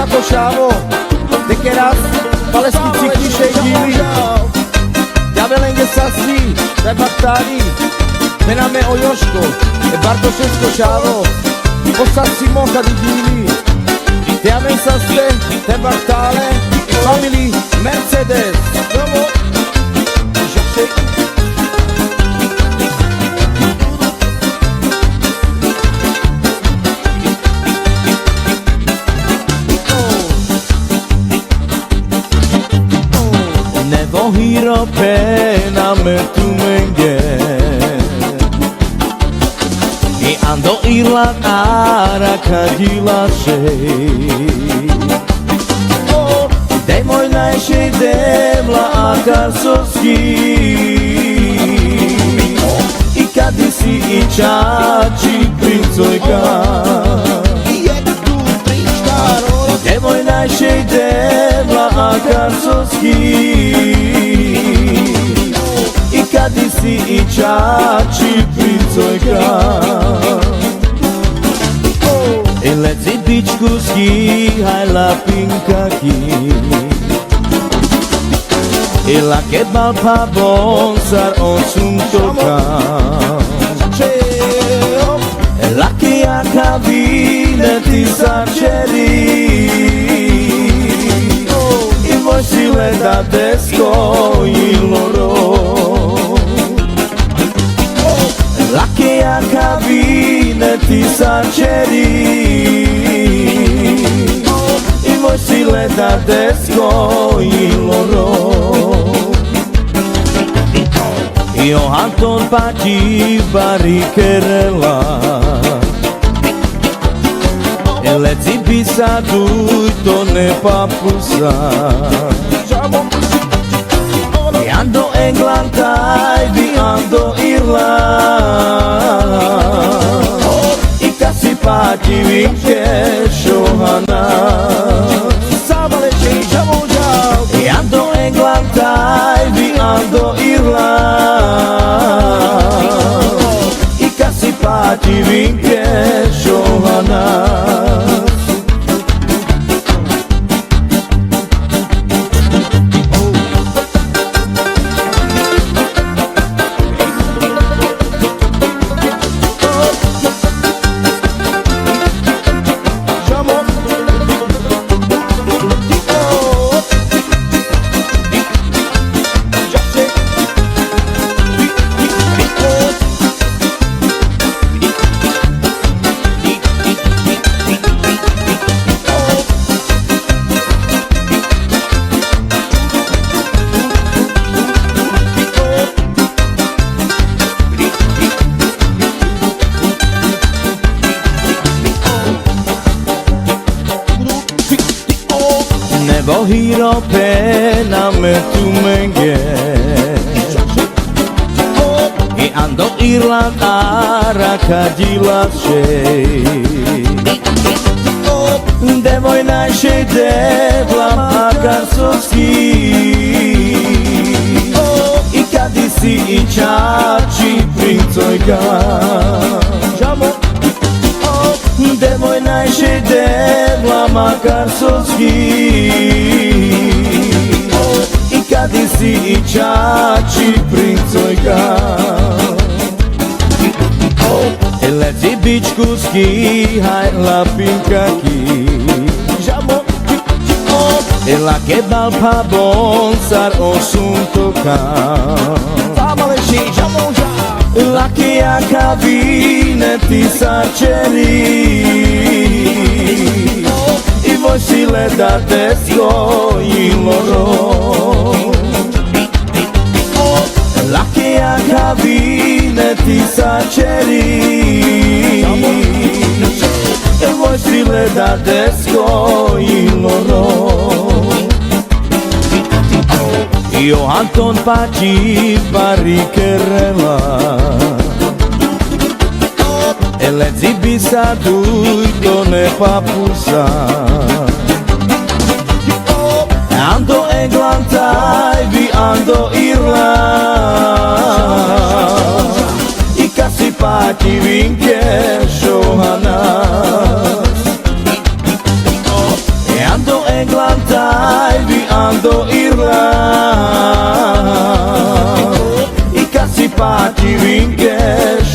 Barto Chavo, de Keras, Palestinci Kliše i Gili, Javelenge Sasi, de Baktari, Mename Ojoško, de Barto Šesko Chavo, Posasi Moka di Gili, Te Amen Saste, Te Baktale, Family Mercedes. Hiro pena me tu menge I ando irla ara kadila se Dej moj najšej demla akarsoski I kadi si I čači princojka Dej moj najšej demla akarsoski I kadi si I čači princojka I leci bičkuski hajla pinkaki I la kebal pa bonsar on suntoka La che a cabine ti sarceri I voi si leda desco il loro La che a cabine ti sarceri I voi si leda desco il loro Io Anton Pati baricherela E le zibisa tutto ne papusa E ando Englanda e vi ando Irlanda I casi Pati vinche Shohana E ando Englanda e vi ando Irlanda I casi Pati vinche Shohana Hiro pena me tu menge I ando Irlanda rakadila se Devoj najšej devla makarsoski I kadi si I čači princojka Devoj najšej devla makarsoski I kadi si I čači princojka E leci bičkuski hajla pinkaki E la kebal pa bonsar osuntoka La che a cabine ti sarceri I voi si leda desco il loro La che a cabine ti sarceri I voi si leda desco il loro Io Anton Pati baricherela E le zibisa tutto ne papusa Ando Englanda e vi ando Irlanda I casi Pati vinche Shohana Eglantaj vi ando Irland I kad si pati vinkeš